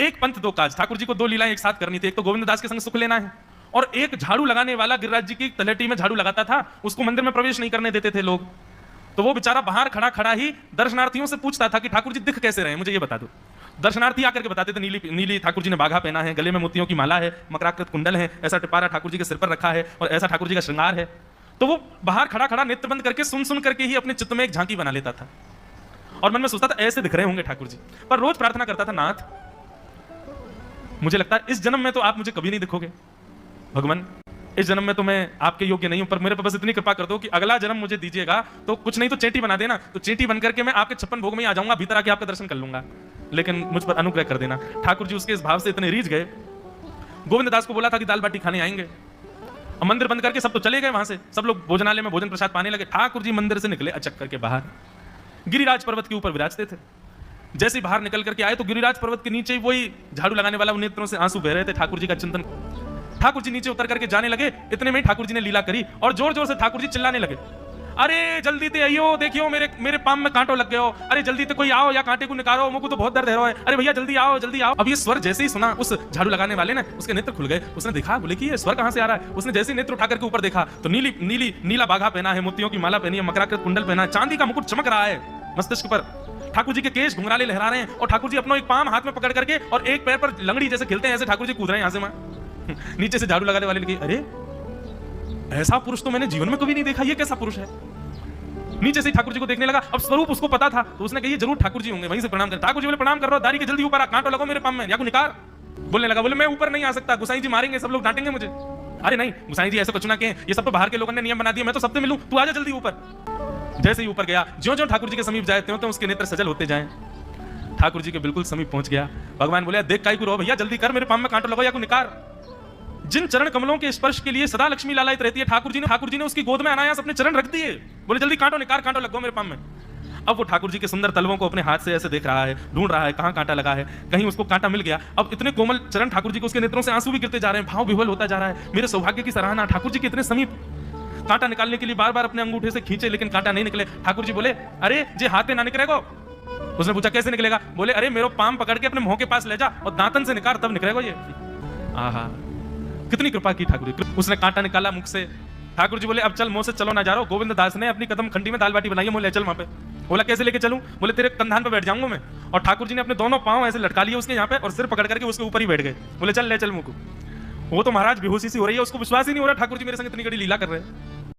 एक पंथ दो काज, ठाकुर जी को दो लीलाएं एक साथ करनी थी। एक तो गोविंद दास के संग सुख लेना है, और एक झाड़ू लगाने वाला गिरिराज जी की तलेटी में झाड़ू लगाता था, उसको मंदिर में प्रवेश नहीं करने देते थे लोग। तो वो बेचारा बाहर खड़ा खड़ा ही दर्शनार्थियों से पूछता था कि ठाकुर जी दिख कैसे रहे, मुझे ये बता दो। दर्शनार्थी आकर के बताते थे नीली नीली ठाकुर जी ने बाघा पहना है, गले में मोतियों की माला है, मकराकृत कुंडल है, ऐसा टिपारा ठाकुर जी के सिर पर रखा है, और ऐसा ठाकुर जी का श्रृंगार है। तो वो बाहर खड़ा खड़ा नेत्र बंद करके सुन करके ही अपने चित्त में एक झांकी बना लेता था, और मन में सोचता था ऐसे दिख रहे होंगे ठाकुर जी। पर रोज प्रार्थना करता था, नाथ मुझे लगता है इस जन्म में तो आप मुझे कभी नहीं दिखोगे, भगवान इस जन्म में तो मैं आपके योग्य नहीं हूं, पर मेरे पर बस इतनी कृपा कर दो कि अगला जन्म मुझे दीजिएगा तो कुछ नहीं तो चेटी बना देना, तो चेटी बन करके मैं आपके 56 भोग में आ जाऊंगा, भीतर आके आपका दर्शन कर लूंगा, लेकिन मुझ पर अनुग्रह कर देना। ठाकुर जी उसके इस भाव से इतने रीझ गए, गोविंद दास को बोला था कि दाल बाटी खाने आएंगे, और मंदिर बंद करके सब तो चले गए वहां से, सब लोग भोजनालय में भोजन प्रसाद पाने लगे। ठाकुर जी मंदिर से निकले अचक करके बाहर, गिरिराज पर्वत के ऊपर विराजते थे। जैसे ही बाहर निकल करके आए तो गिरिराज पर्वत के नीचे ही वही झाड़ू लगाने वाला उन नेत्रों से आंसू बह रहे थे, ठाकुर जी का चिंतन। ठाकुर जी नीचे उतर करके जाने लगे, इतने में ठाकुर जी ने लीला करी और जोर जोर से ठाकुर जी चिल्लाने लगे, अरे जल्दी ते आइयो, देखियो मेरे पाम में कांटो लग गयो, अरे जल्दी ते कोई आओ या कांटे को निकालो, मुझको तो बहुत दर्द है, अरे भैया जल्दी आओ जल्दी आओ। अब ये स्वर जैसे ही सुना उस झाड़ू लगाने वाले ने, उसके नेत्र खुल गए, उसने देखा, बोले कि ये स्वर कहां से आ रहा है। उसने जैसे ही नेत्र उठा करके ऊपर देखा तो नीला बाघा पहना है, मोतियों की माला पहनी है, मकराकृत कुंडल पहना है, चांदी का मुकुट चमक रहा है मस्तिष्क पर, ठाकुर जी के केश घुंघराले लहरा रहे हैं, और ठाकुर जी अपना एक पाम हाथ में पकड़ करके और एक पैर पर लंगड़ी जैसे खेलते हैं ऐसे ठाकुर जी कूद रहे हैं यहाँ से वहां। नीचे से झाड़ू लगाने वाले लगे, अरे ऐसा पुरुष तो मैंने जीवन में कभी नहीं देखा, ये कैसा पुरुष है। नीचे से ठाकुर जी को देखने लगा, अब स्वरूप उसको पता था, तो उसने कहा ये जरूर ठाकुर जी होंगे, वहीं से प्रणाम कर। ठाकुर जी बोले प्रणाम कर रहा हूं, दाढ़ी के जल्दी ऊपर आ, कांटो लगो मेरे पाम में, या को निकाल। बोलने लगा, बोले मैं ऊपर नहीं आ सकता, गुसाई जी मारेंगे, सब लोग डांटेंगे मुझे। अरे नहीं गुसाई जी ऐसे कुछ ना कहें, ये सब तो बाहर के लोगों ने नियम बना दिया, मैं तो सबसे मिलूं, तू आजा जल्दी ऊपर। जैसे ही ऊपर गया, ज्यों ज्यों ठाकुर जी के समीप जाए त्यों त्यों उसके नेत्र सजल होते जाएं। ठाकुर जी के बिल्कुल समीप पहुंच गया, भगवान बोले देख काई को रो भैया, जल्दी कर, मेरे पाम में कांटो लगो या को निकाल। जिन चरण कमलों के स्पर्श के लिए सदा लक्ष्मी लालायित रहती है, ठाकुर जी ने उसकी गोद में अनायास अपने चरण रख दिए, बोले जल्दी कांटो निकाल, कांटो लगो मेरे पाम में। अब वो ठाकुर जी के सुंदर तलवों को अपने हाथ से ऐसे देख रहा है, ढूंढ रहा है कहां कांटा लगा है, कहीं उसको कांटा मिल गया। अब इतने कोमल चरण ठाकुर जी को, उसके नेत्रों से आंसू भी गिरते जा रहे हैं, भाव विह्वल होता जा रहा है, मेरे सौभाग्य की सराहना, ठाकुर जी के इतने समीप। कांटा निकालने के लिए बार बार अपने अंगूठे से खींचे, लेकिन कांटा नहीं निकले। ठाकुर जी बोले अरे जे हाथ में ना निकलेगा। उसने पूछा कैसे निकलेगा, बोले अरे मेरे पाम पकड़ के अपने मुंह के पास ले जा और दांतन से निकाल, तब निकलेगा ये। आहा कितनी कृपा की ठाकुर जी। उसने कांटा निकाला मुख से, ठाकुर जी बोले अब चल, मुंह से चलो ना जा रहा। गोविंद दास ने अपनी कदम खंडी में दाल बाटी बनाई है, मोले चल वहां पे। बोला कैसे लेके चलूं, बोले तेरे कंधान पे बैठ जाऊंगा मैं। और ठाकुर जी ने अपने दोनों पांव ऐसे लटका लिए उसके यहाँ पे और सिर पकड़ करके उसके ऊपर ही बैठ गए, बोले चल ले चल मुंह को। वो तो महाराज बेहोशी सी हो रही है, उसको विश्वास ही नहीं हो रहा ठाकुर जी मेरे संग इतनी बड़ी लीला कर रहे हैं।